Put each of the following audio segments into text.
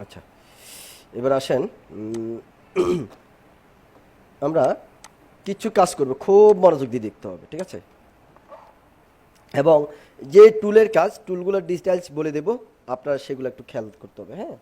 আচ্ছা, এবার আসেন আমরা কিছু কাজ করব, খুব মনোযোগ দিয়ে দেখতে হবে, ঠিক আছে? এবং যে টুলের কাজ, টুলগুলোর ডিটেইলস বলে দেব, আপনারা সেগুলো একটু খেয়াল করতে হবে, হ্যাঁ?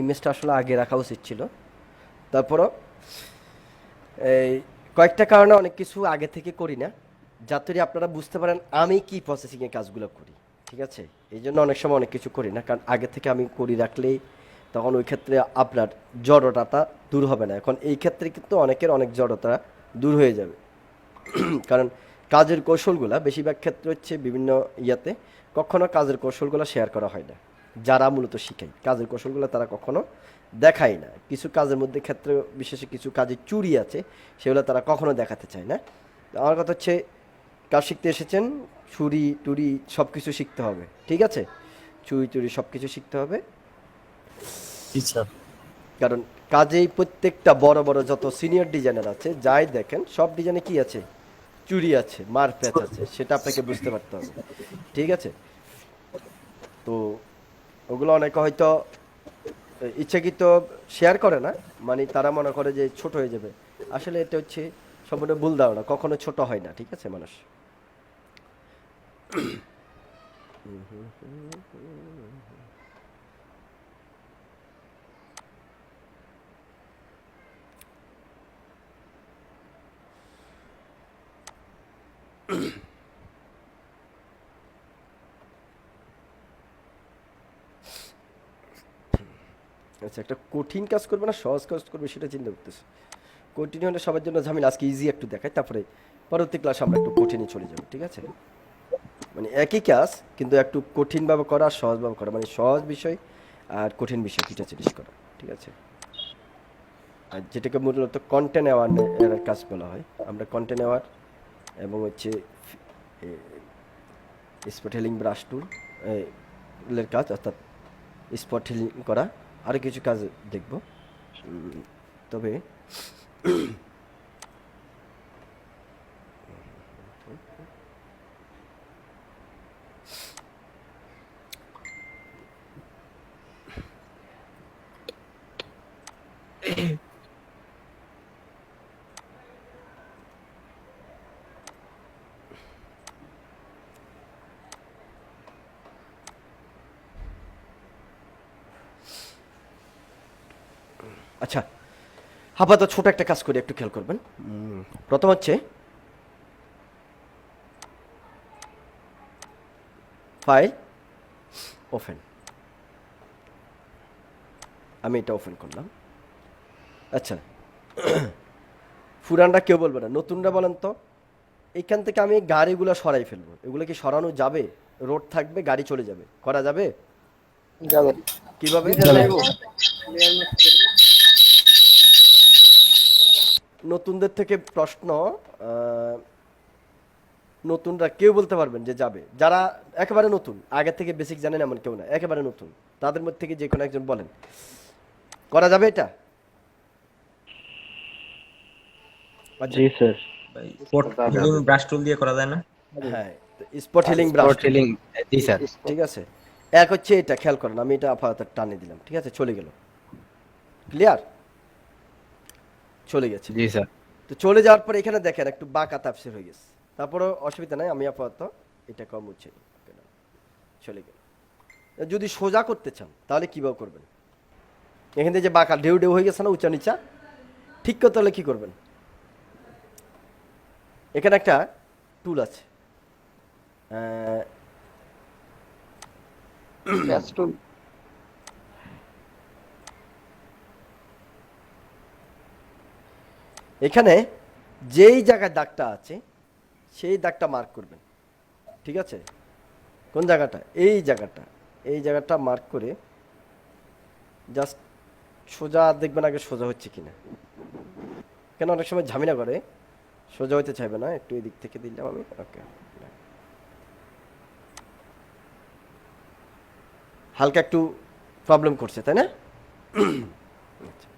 ইমেজটা আসলে আগে রাখা উচিত ছিল। তারপরও এই কয়েকটা কারণে অনেক কিছু আগে থেকে করি না, যাতে আপনারা বুঝতে পারেন আমি কি প্রসেসিংয়ে কাজগুলো করি, ঠিক আছে? এই জন্য অনেক সময় অনেক কিছু করি না, কারণ আগে থেকে আমি করি রাখলেই তখন ওই ক্ষেত্রে আপনার জড়তাটা দূর হবে না। এখন এই ক্ষেত্রে কিন্তু অনেকের অনেক জড়তা দূর হয়ে যাবে। কারণ কাজের কৌশলগুলা বেশিরভাগ ক্ষেত্রে হচ্ছে বিভিন্ন ইয়াতে কখনো কাজের কৌশলগুলো শেয়ার করা হয় না। যারা মূলত শিখায় কাজের কৌশলগুলো তারা কখনো দেখায় না। কিছু কাজের মধ্যে ক্ষেত্রে বিশেষে কিছু কাজে চুরি আছে, সেগুলো তারা কখনো দেখাতে চায় না। তো আমার কথা হচ্ছে, কাজ শিখতে এসেছেন, ছুরি টুরি সব কিছু শিখতে হবে, ঠিক আছে? চুরি টুরি সব কিছু শিখতে হবে। জি স্যার। কারণ কাজেই প্রত্যেকটা বড় বড় যত সিনিয়র ডিজাইনার আছে যাই দেখেন, সব ডিজাইনে কি আছে? চুরি আছে, মার প্যাচ আছে, সেটা আপনাকে বুঝতে পারতে হবে, ঠিক আছে? তো ওগুলো অনেকে হয়তো ইচ্ছাকৃত শেয়ার করে না, মানে তারা মনে করে যে ছোট হয়ে যাবে। আসলে এটা হচ্ছে সম্পূর্ণ ভুল ধারণা, কখনো ছোট হয় না, ঠিক আছে মানুষ। আচ্ছা, একটা কঠিন কাজ করবে না সহজ কাজ করবে সেটা চিন্তা করতেছে। কঠিন হলে সবার জন্য ঝামেলা, আজকে ইজি একটু দেখাই, তারপরে পরবর্তী ক্লাসে আমরা একটু কঠিনই চলে যাবো, ঠিক আছে? মানে একই কাজ কিন্তু একটু কঠিনভাবে করা আর সহজভাবে করা, মানে সহজ বিষয় আর কঠিন বিষয় দুইটা জিনিস করা, ঠিক আছে? আর যেটাকে মূলত কন্টেন্ট অ্যাওয়ার কাজ বলা হয়, আমরা কন্টেন্ট অ্যাওয়ার এবং হচ্ছে স্পট হিলিং ব্রাশ টুল এর কাজ, অর্থাৎ স্পট হিলিং করা, আরও কিছু কাজ দেখব। তবে আচ্ছা, আপাতত ছোট একটা কাজ করি, একটু খেয়াল করবেন। প্রথম হচ্ছে ফাইল ওপেন, আমি এটা ওপেন করলাম। আচ্ছা, পুরানরা কেউ বলবে না, নতুনরা বলেন তো, এইখান থেকে আমি গাড়িগুলো সরাই ফেলবো, এগুলো কি সরানো যাবে? রোড থাকবে, গাড়ি চলে যাবে, করা যাবে? যাবে। কিভাবে? নতুনদের থেকে প্রশ্ন, আহ, নতুনরা কেউ বলতে পারবেন যে যাবে, যারা একেবারে নতুন, আগে থেকে বেসিক জানেন এমন কেউ না, একেবারে নতুন, তাদের মধ্যে থেকে যে কোনো একজন বলেন, করা যাবে এটা? আচ্ছা, জি স্যার। ভাই স্পট হিলিং ব্রাশ টুল দিয়ে করা যায় না? হ্যাঁ, spot healing brush, spot healing. জি স্যার। ঠিক আছে। এক হচ্ছে এটা, খেয়াল করেন, আমি এটা আপাতত টানে দিলাম, ঠিক আছে, চলে গেল, ক্লিয়ার? চলে গেছে। জি স্যার। তো চলে যাওয়ার পরে এখানে দেখেন একটু বাঁকা তাপসির হয়ে গেছে, তারপরেও অসুবিধা নাই, আমি আপাতত এটা কম উঠছে, চলে গেল। যদি সোজা করতে চান তাহলে কীভাবে করবেন? এখান থেকে যে বাঁকা ঢেউ ঢেউ হয়ে গেছে না, উঁচা নিচা, ঠিক করতে হলে কী করবেন? এখানে একটা টুল আছে, ব্রাশ টুল। এখানে যেই জায়গায় দাগটা আছে সেই দাগটা মার্ক করবেন, ঠিক আছে? কোন জায়গাটা? এই জায়গাটা মার্ক করে জাস্ট সোজা দেখবেন আগে সোজা হচ্ছে কিনা, কেন অনেক সময় ঝামেলা করে, সোজা হইতে চাইবে না, একটু এই দিক থেকে দিলাম আমি। ওকে, হালকা একটু প্রবলেম করছে তাই না? আচ্ছা।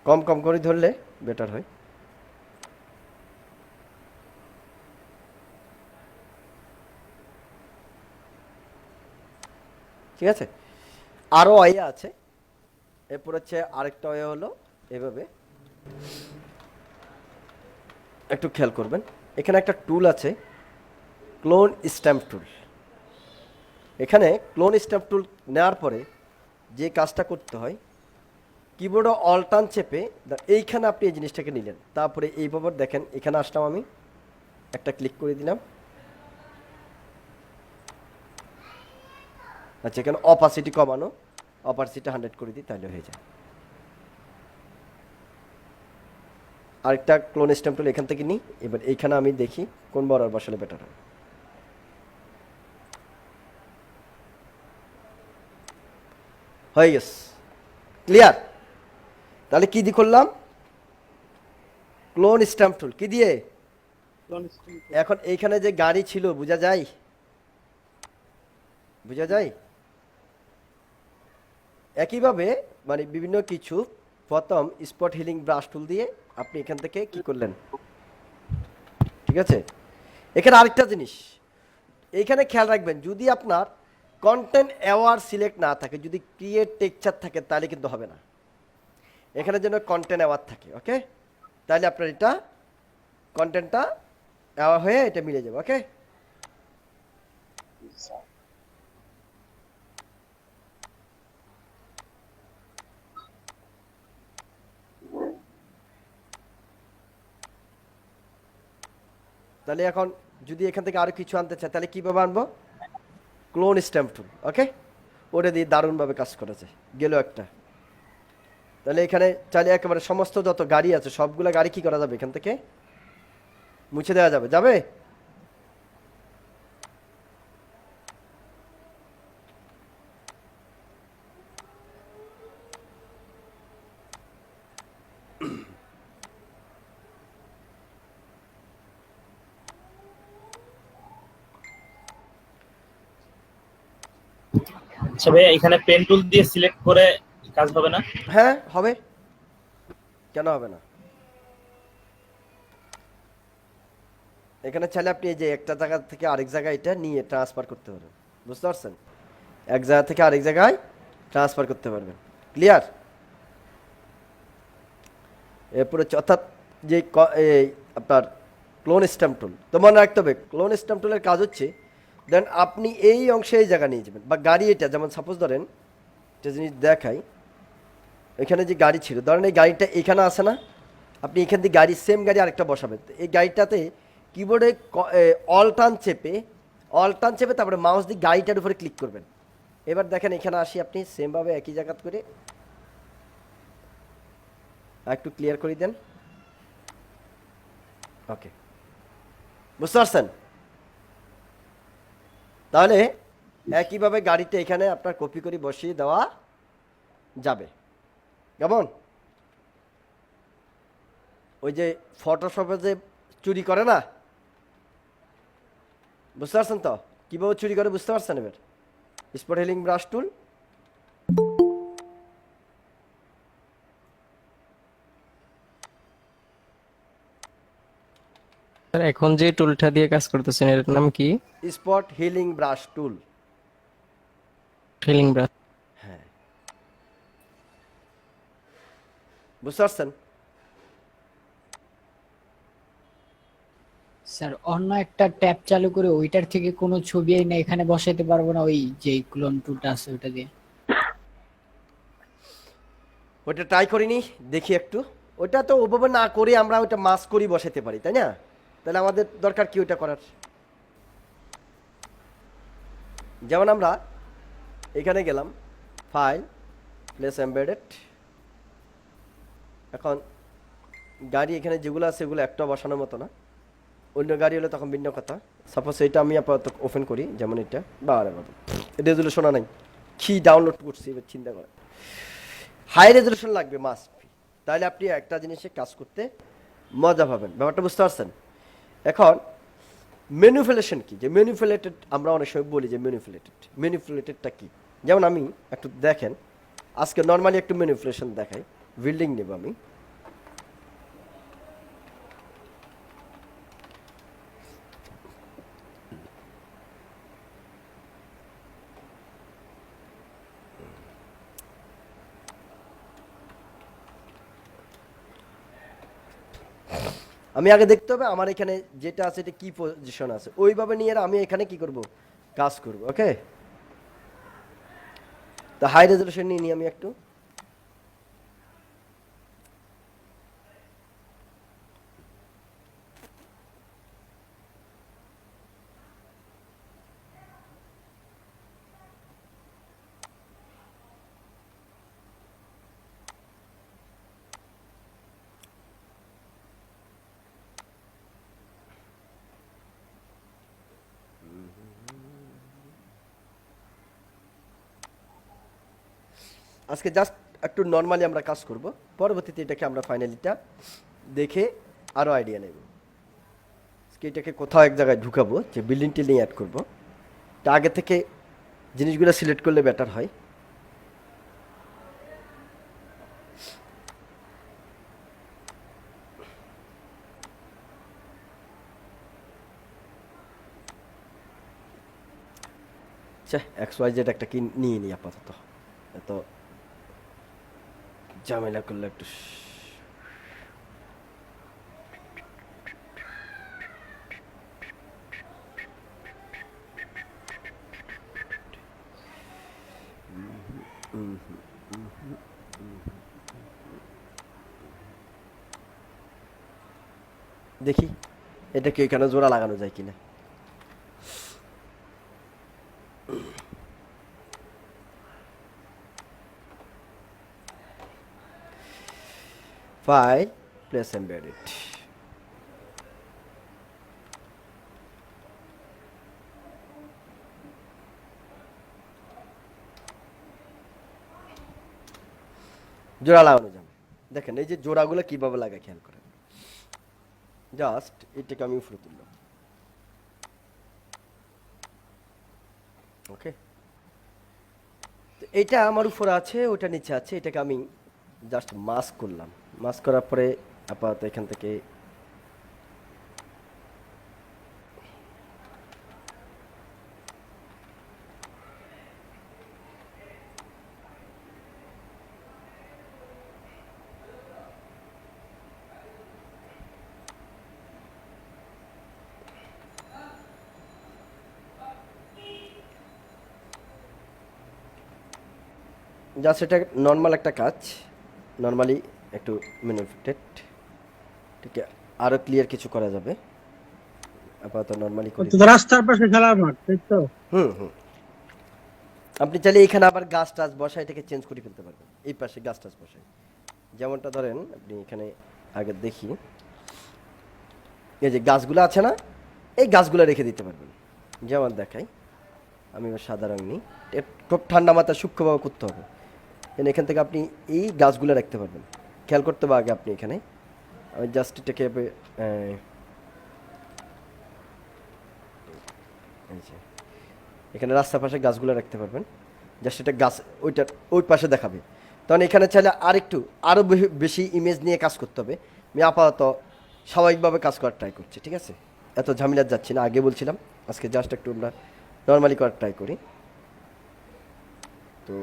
কম কম করে ধরলে বেটার হয়। ঠিক আছে, আরও ওয়ে আছে। এরপর হচ্ছে আরেকটা ওয়ে হলো এভাবে, একটু খেয়াল করবেন, এখানে একটা টুল আছে ক্লোন স্ট্যাম্প টুল। এখানে ক্লোন স্ট্যাম্প টুল নেওয়ার পরে যে কাজটা করতে হয়, কিবোর্ডে অল্টার্ন চেপে এইখানে আপনি এই জিনিসটাকে নিলেন, তারপরে এইভাবে দেখেন এখানে আসলাম আমি, একটা ক্লিক করে দিলাম। আচ্ছা, এখানে অপাসিটি কমানো, অপাসিটি 100 করে দিই, তাহলে হয়ে যায়। আরেকটা ক্লোন স্ট্যাম্প টুল এখান থেকে নিই, এবার এইখানে আমি দেখি কোন বর্ডার বসালে বেটার হয়। হয়ে গেছে, ক্লিয়ার? তাহলে কি দিয়ে করলাম? ক্লোন স্ট্যাম্প টুল কি দিয়ে? এখন এইখানে যে গাড়ি ছিল বোঝা যায়? বোঝা যায়? একইভাবে মানে বিভিন্ন কিছু, প্রথম স্পট হিলিং ব্রাশ টুল দিয়ে আপনি এখান থেকে কি করলেন, ঠিক আছে? এখানে আরেকটা জিনিস এইখানে খেয়াল রাখবেন, যদি আপনার কন্টেন্ট অ্যাওয়ার সিলেক্ট না থাকে, যদি ক্রিয়েট টেক্সচার থাকে, তাহলে কিন্তু হবে না। এখানে যেন কন্টেন্ট অ্যাওয়ার থাকে, ওকে? তাহলে আপনার এটা কন্টেন্টটা অ্যাওয়ার হয়ে এটা মিলে যাবে, ওকে? তাহলে এখন যদি এখান থেকে আরো কিছু আনতে চাই, তাহলে কীভাবে আনবো? ক্লোন স্ট্যাম্প টুল, ওকে? ওটা দিয়ে দারুণভাবে কাজ করেছে, গেল একটা। তাহলে এখানে চাইলে একেবারে সমস্ত যত গাড়ি আছে সবগুলো গাড়ি কি করা যাবে, এখান থেকে মুছে দেওয়া যাবে, যাবে? আচ্ছা ভাই, এখানে পেন টুল দিয়ে সিলেক্ট করে কাজ হবে না? হ্যাঁ হবে, কেন হবে না? এখানে চাইলে আপনি এই যে একটা জায়গা থেকে আরেক জায়গায় এটা নিয়ে ট্রান্সফার করতে পারবেন, বুঝতে পারছেন? এক জায়গা থেকে আরেক জায়গায় ট্রান্সফার করতে পারবেন, ক্লিয়ার? এরপর হচ্ছে অর্থাৎ যে এই আপনার ক্লোন স্ট্যাম্প টুল, তো মনে রাখতে হবে ক্লোন স্ট্যাম্প টুলের কাজ হচ্ছে দেন আপনি এই অংশে এই জায়গা নিয়ে যাবেন, বা গাড়ি এটা যেমন সাপোজ ধরেন একটা জিনিস দেখাই, এখানে যে গাড়ি ছিল, ধরেন এই গাড়িটা এখানে আসে না, আপনি এখান থেকে গাড়ি সেম গাড়ি আরেকটা বসাবেন, এই গাড়িটাতে কিবোর্ডে অল্টার্ন চেপে তারপরে মাউস দিয়ে গাড়িটার উপরে ক্লিক করবেন। এবার দেখেন এখানে আসি, আপনি সেমভাবে একই জায়গা করে একটু ক্লিয়ার করে দেন, ওকে? বুঝতে পারছেন? তাহলে একইভাবে গাড়িটা এখানে আপনার কপি করে বসিয়ে দেওয়া যাবে, কেমন? ওই যে ফটোশপে যে চুরি করে না, বুঝতে পারছেন তো কীভাবে চুরি করে? বুঝতে পারছেন? এবার spot healing brush tool, sir এখন যে টুলটা দিয়ে কাজ করতেছেন এর নাম কি? Spot healing brush tool. ফিলিং ব্রাশ। হ্যাঁ, বুঝতে পারছেন? স্যার অন্য একটা ট্যাব চালু করে ওইটার থেকে কোনো ছবি এনে এখানে বসাইতে পারবো না, ওই যে ক্লোন টুলটা আছে ওটা দিয়ে? ওটা ট্রাই করিনি, দেখি একটু। ওটা তো ওভাবে না করে আমরা ওটা মাস্ক করি বসাতে পারি, তাই না? তাহলে আমাদের দরকার কি ওটা করার? যেমন আমরা এখানে গেলাম, ফাইল প্লেস এমবেডেড। এখন গাড়ি এখানে যেগুলো আছে সেগুলো একটা বসানোর মতো না, অন্য গাড়ি হলে তখন ভিন্ন কথা। সাপোজ এটা আমি আপাতত ওপেন করি, যেমন এটা, বারে বাবা রেজলিউশন নাই, কি ডাউনলোড করছি এবার চিন্তা করে। হাই রেজলিউশন লাগবে মাস্ট, তাহলে আপনি একটা জিনিসে কাজ করতে মজা পাবেন। ব্যাপারটা বুঝতে পারছেন? এখন ম্যানিপুলেশন কি, যে ম্যানিপুলেটেড আমরা অনেক সময় বলি যে ম্যানিপুলেটেডটা কি। যেমন আমি একটু দেখেন, আজকে নর্মালি একটু ম্যানিপুলেশন দেখাই। বিল্ডিং নেব আমি, আমি আগে দেখতে হবে আমার এখানে যেটা আছে এটা কি পজিশন আছে, ওইভাবে নিয়ে আমি এখানে কি করব, কাজ করব। ওকে, তো হাই রেজলিউশন নিয়ে নিই আমি একটু। আজকে জাস্ট একটু নর্মালি আমরা কাজ করব, পরবর্তীতে এটাকে আমরা ফাইনালিটা দেখে আরও আইডিয়া নেব। আজকে এটাকে কোথাও এক জায়গায় ঢুকাবো, যে বিল্ডিংটি নিয়ে অ্যাড করবো, তা আগে থেকে জিনিসগুলো সিলেক্ট করলে বেটার হয়। আচ্ছা, XYZ একটা কি নিয়ে নিই আপাতত, এত ঝামেলা করলে একটু দেখি এটা কি এখানে জোড়া লাগানো যায় কিনা। ফাইল প্লেস এমবেডেড, জোড়া লাগানো যাবে। দেখেন এই যে জোড়াগুলো কিভাবে লাগে খেয়াল করেন। জাস্ট এটাকে আমি উপরে তুললাম, ওকে। এটা আমার উপরে আছে, ওটা নিচে আছে, এটাকে আমি জাস্ট মাস্ক করলাম। মাস্ক করার পরে আপাতত এখান থেকে জাস্ট এটা নর্মাল একটা কাজ, নর্মালি একটু ম্যানিপুলেটেড, ঠিক আছে, আরো ক্লিয়ার কিছু করা যাবে। আপাতত নর্মালি করি। তো রাস্তার পাশে খেলার মাঠ, তাই তো? হুম, আপনি চাইলে এখানে আবার গাছ টাছ বসায় এটাকে চেঞ্জ করে ফেলতে পারবেন, এই পাশে গাছ টাছ বসায়। যেমনটা ধরেন আপনি এখানে আগে দেখি, এই যে গাছগুলো আছে না, এই গাছগুলো রেখে দিতে পারবেন। যেমন দেখাই, আমি এবার সাদা রং নিই, খুব ঠান্ডা মাথা সূক্ষ্মভাবে করতে হবে। এখান থেকে আপনি এই গাছগুলো রাখতে পারবেন, খেয়াল করতে হবে। আগে আপনি এখানে আমি জাস্ট এটাকে এখানে রাস্তার পাশে গাছগুলো রাখতে পারবেন, জাস্ট এটা গাছ ওইটার ওই পাশে দেখাবে। তখন এখানে চাইলে আরও বেশি ইমেজ নিয়ে কাজ করতে হবে। আমি আপাতত স্বাভাবিকভাবে কাজ করার ট্রাই করছি, ঠিক আছে, এত ঝামেলা যাচ্ছি না। আগে বলছিলাম আজকে জাস্ট একটু আমরা নর্মালি করার ট্রাই করি। তো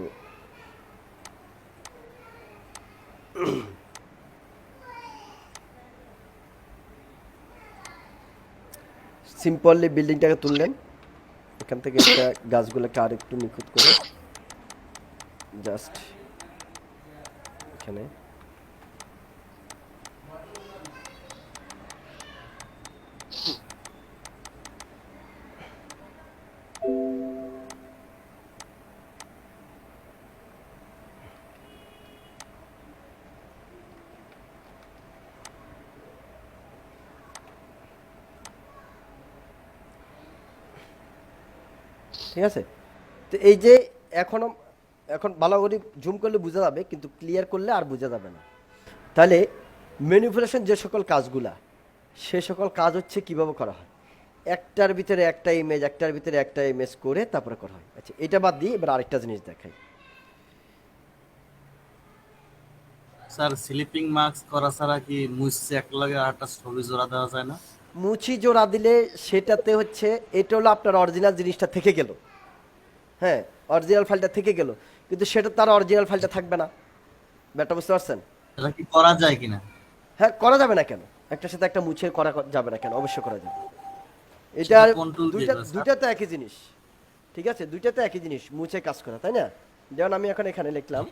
সিম্পলি বিল্ডিংটাকে তুললেন, এখান থেকে একটা গাছগুলোকে আর একটু নিখুঁত করে জাস্ট এখানে ঠিক আছে? তো এই যে এখনো এখন ভালো করে জুম করলে বোঝা যাবে, কিন্তু ক্লিয়ার করলে আর বোঝা যাবে না। তাহলে ম্যানিপুলেশন যে সকল কাজগুলা, সে সকল কাজ হচ্ছে কিভাবে করা হয়, একটার ভিতরে একটা ইমেজ, একটার ভিতরে একটা ইমেজ করে তারপরে করা হয়। আচ্ছা, এটা বাদ দিয়ে এবার আরেকটা জিনিস দেখাই। স্যার স্লিপিং মাস্ক করা ছাড়া কি মুছছে এক লাগে আরেকটা ছবি জোড়া দেওয়া যায় না? মুছি জোড়া দিলে সেটাতে হচ্ছে, এটা হলো আপনার অরিজিনাল জিনিসটা থেকে গেল, হ্যাঁ, অরিজিনাল ফাইলটা থেকে গেল, কিন্তু সেটা তার অরিজিনাল ফাইলটা থাকবে না। ব্যাপারটা বুঝতে পারছেন? এটা কি করা যায় কিনা? হ্যাঁ, করা যাবে না কেন? একটার সাথে একটা মুছে করা যাবে না কেন? অবশ্যই করা যাবে। এটা সেটা কোন tool দিয়ে দুইটা করা, স্যার? দুইটা তো একই জিনিস, ঠিক আছে? দুইটা তো একই জিনিস, মুছে কাজ করা, তাই না? যেমন আমি এখন এখানে লিখলাম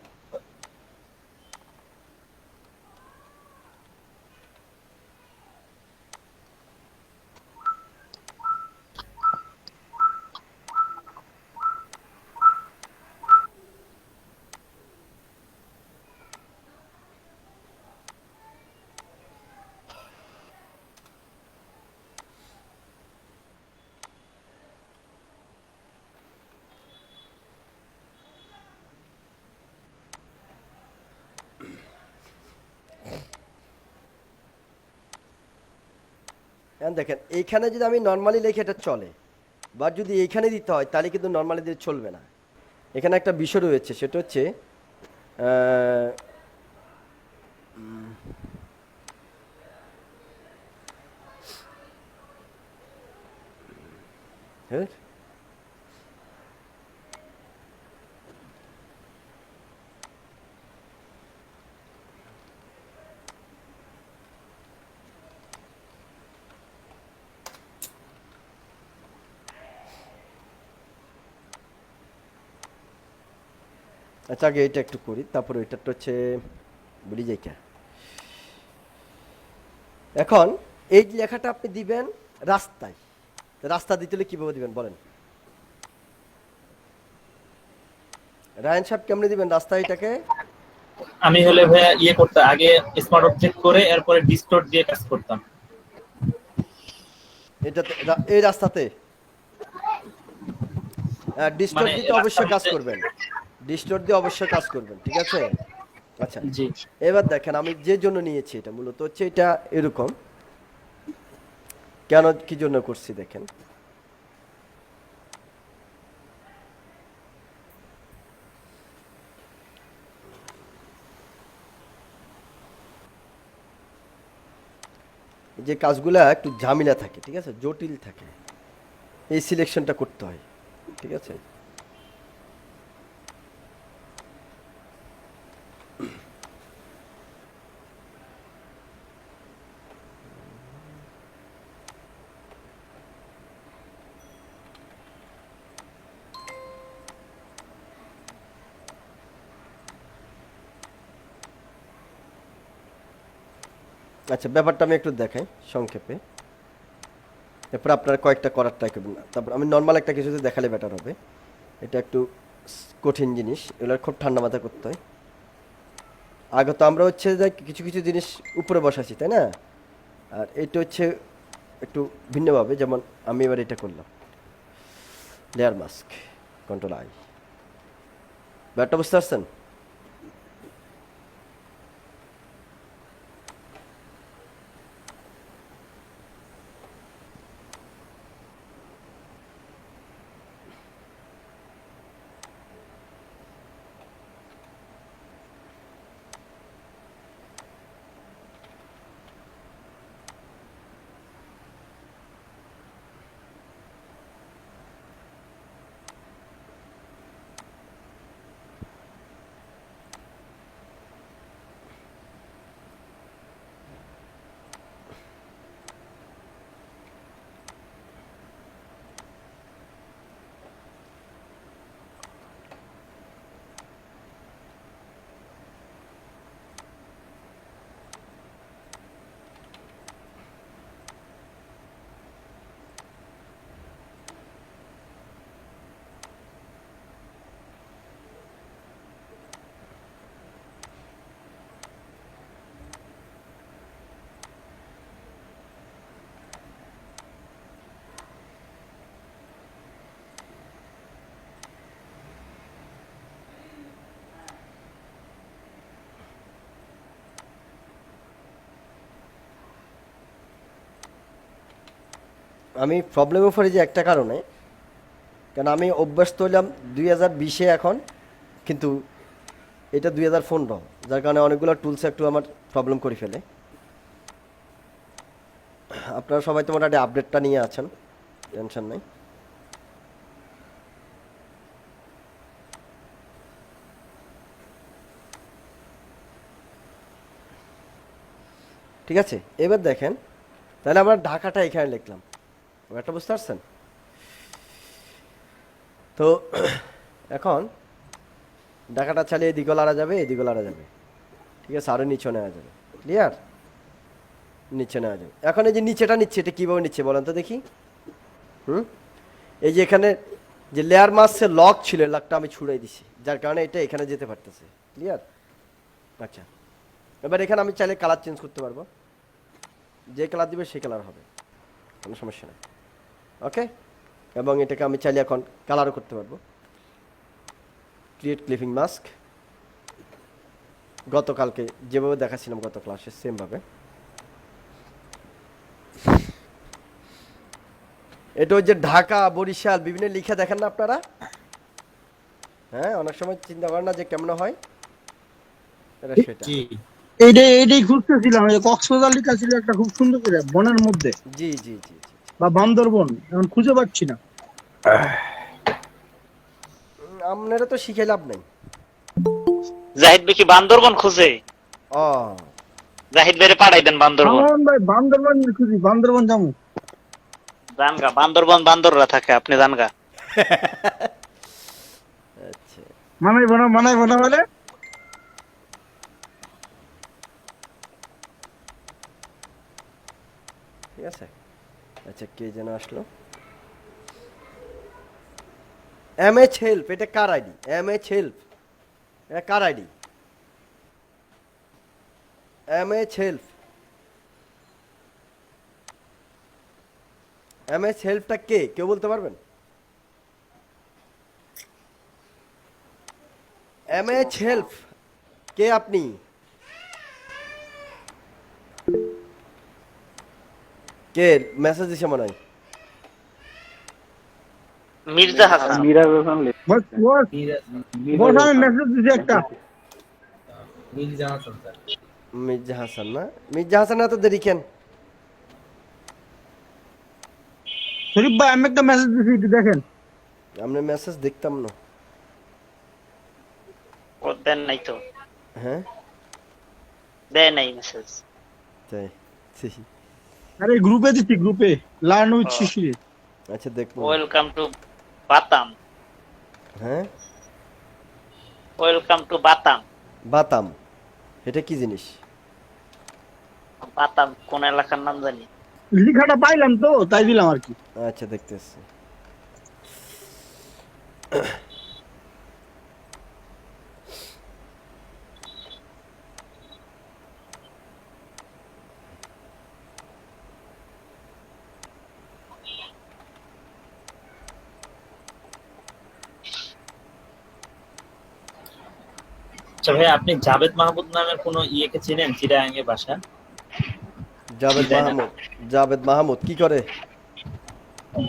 দেখেন, এইখানে যদি আমি নর্মালি লিখে এটা চলে, বা যদি এইখানে দিতে হয় তাহলে কিন্তু নর্মালি দিলে চলবে না। এখানে একটা বিষয় রয়েছে, সেটা হচ্ছে হ্যাঁ, আচ্ছা, আগে এটা একটু করি, তারপরে এটা হচ্ছে বলি যাই কে। এখন এই লেখাটা আপনি দিবেন রাস্তায়, রাস্তা দিতে হলে কিভাবে দিবেন বলেন? রায়ন সাহেব কেমনে দিবেন রাস্তায় এটাকে? আমি হলে ভাইয়া ইয়ে করতাম, আগে স্মার্ট অবজেক্ট করে এরপরে ডিস্টোর্ট দিয়ে কাজ করতাম। এটাতে এই রাস্তাতে ডিস্টোর্ট মানে দিতে অবশ্যই কাজ রাস্তার করবেন, ডিস্টোর্ট দিয়ে অবশ্যই কাজ করবেন, ঠিক আছে? আচ্ছা, জি, এবার দেখেন আমি যে জন্য নিয়েছি, এটা মূলত হচ্ছে এটা এরকম, কেন কি জন্য করছি দেখেন। এই যে কাজগুলা একটু ঝামেলা থাকে, ঠিক আছে, জটিল থাকে, এই সিলেকশনটা করতে হয়, ঠিক আছে? আচ্ছা, ব্যাপারটা আমি একটু দেখাই সংক্ষেপে, এরপর আপনারা কয়েকটা করার ট্রাই করবেন না। তারপর আমি নর্মাল একটা কিছুতে দেখালে বেটার হবে। এটা একটু কঠিন জিনিস, এগুলো খুব ঠান্ডা মাথায় করতে হয়। আগে তো আমরা হচ্ছে যে কিছু কিছু জিনিস উপরে বসাচ্ছি, তাই না? আর এটা হচ্ছে একটু ভিন্নভাবে, যেমন আমি এবার এটা করলাম লেয়ার মাস্ক, কন্ট্রোল আই। ব্যাপারটা বুঝতে পারছেন? আমি প্রবলেমে পড়ি যে একটা কারণে, কারণ আমি অভ্যস্ত হলাম 2020-এ এখন, কিন্তু এটা 2015, যার কারণে অনেকগুলো টুলস একটু আমার প্রবলেম করে ফেলে। আপনারা সবাই তো মোটামুটি আপডেটটা নিয়ে আছেন, টেনশন নেই। ঠিক আছে, এবার দেখেন, তাহলে আমরা ঢাকাটা এখানে লিখলাম, ব্যাপারটা বুঝতে পারছেন? তো এখন ঢাকাটা চালিয়ে এদিকেও লাড়া যাবে, এদিকেও লাড়া যাবে, ঠিক আছে, আরও নিচেও নেওয়া যাবে। ক্লিয়ার? নিচে নেওয়া যাবে। এখন এই যে নিচেটা নিচ্ছে, এটা কীভাবে নিচ্ছে বলেন তো দেখি। এই যে এখানে যে লেয়ার মাস্কের লক ছিল, লকটা আমি ছুড়াই দিছি, যার কারণে এটা এখানে যেতে পারতেছে। ক্লিয়ার? আচ্ছা, এবার এখানে আমি চাইলে কালার চেঞ্জ করতে পারবো, যে কালার দিবে সেই কালার হবে, কোনো সমস্যা নেই। ওকে, এবং এটাকে আমি চাইলে এখন কালারও করতে পারবো। ক্রিয়েট ক্লিপিং মাস্ক, গতকালকে যেভাবে দেখাচ্ছিলাম গত ক্লাসে সেমভাবে। এটা ওই যে ঢাকা, বরিশাল বিভিন্ন লিখে দেখেন না আপনারা? হ্যাঁ, অনেক সময় চিন্তা করেন না যে কেমন হয় এটা, সেটা। জি এইটাই খুঁজতেছিলাম, এই যে কক্সবাজার লেখা ছিল একটা খুব সুন্দর করে বনের মধ্যে, জি জি জি জি। বা বান্দরবন, এখন খুঁজে পাচ্ছি না। আপনারা তো শিখে লাভ নেই। জাহিদ ভাই কি বান্দরবন খুঁজে? ও, জাহিদ ভাইরে পাঠাই দেন বান্দরবন। আমার ভাই বান্দরবন খুঁজি, বান্দরবন যাবো। জানগা বান্দরবন বান্দররা থাকে, আপনি জানগা। আচ্ছা, মানাইবো না বলে। ঠিক আছে। আচ্ছা, কে যেন আসলো? এমএচ হেল্প, এটা কার আইডি? এমএচ হেল্প, এটা কার আইডি? এমএচ হেল্প, এমএচ হেল্পটা কে? কেউ বলতে পারবেন? এমএচ হেল্প কে আপনি? কে মেসেজ দিছে মনে হয়? মির্জা হাসান। বস আমি মেসেজ দিছি একটা। মির্জা হাসান না? মির্জা হাসান এত দেরি কেন? শরীফ ভাই আমি একটা মেসেজ দিছি, একটু দেখেন। আমরা মেসেজ দেখতাম না। ও দেন নাই তো, হ্যাঁ, দেয় নাই মেসেজ। তাই? ছি। আরে গ্রুপে দিছি, গ্রুপে লার্ন উইথ শিশির। আচ্ছা, দেখবো। ওয়েলকাম টু বাতাম। হ্যাঁ, ওয়েলকাম টু বাতাম। বাতাম, এটা কি জিনিস? বাতাম কোন এলাকার নাম জানি। লেখাটা পাইলাম তো তাই দিলাম আর কি। আচ্ছা, দেখতেছি। আচ্ছা ভাই, আপনি জাভেদ মাহমুদ নামের কোন ইয়েকে চেনেন? চিরাঙ্গে বাসা, জাভেদ ডিজাইনার। মাহমুদ? জাভেদ মাহমুদ কি করে?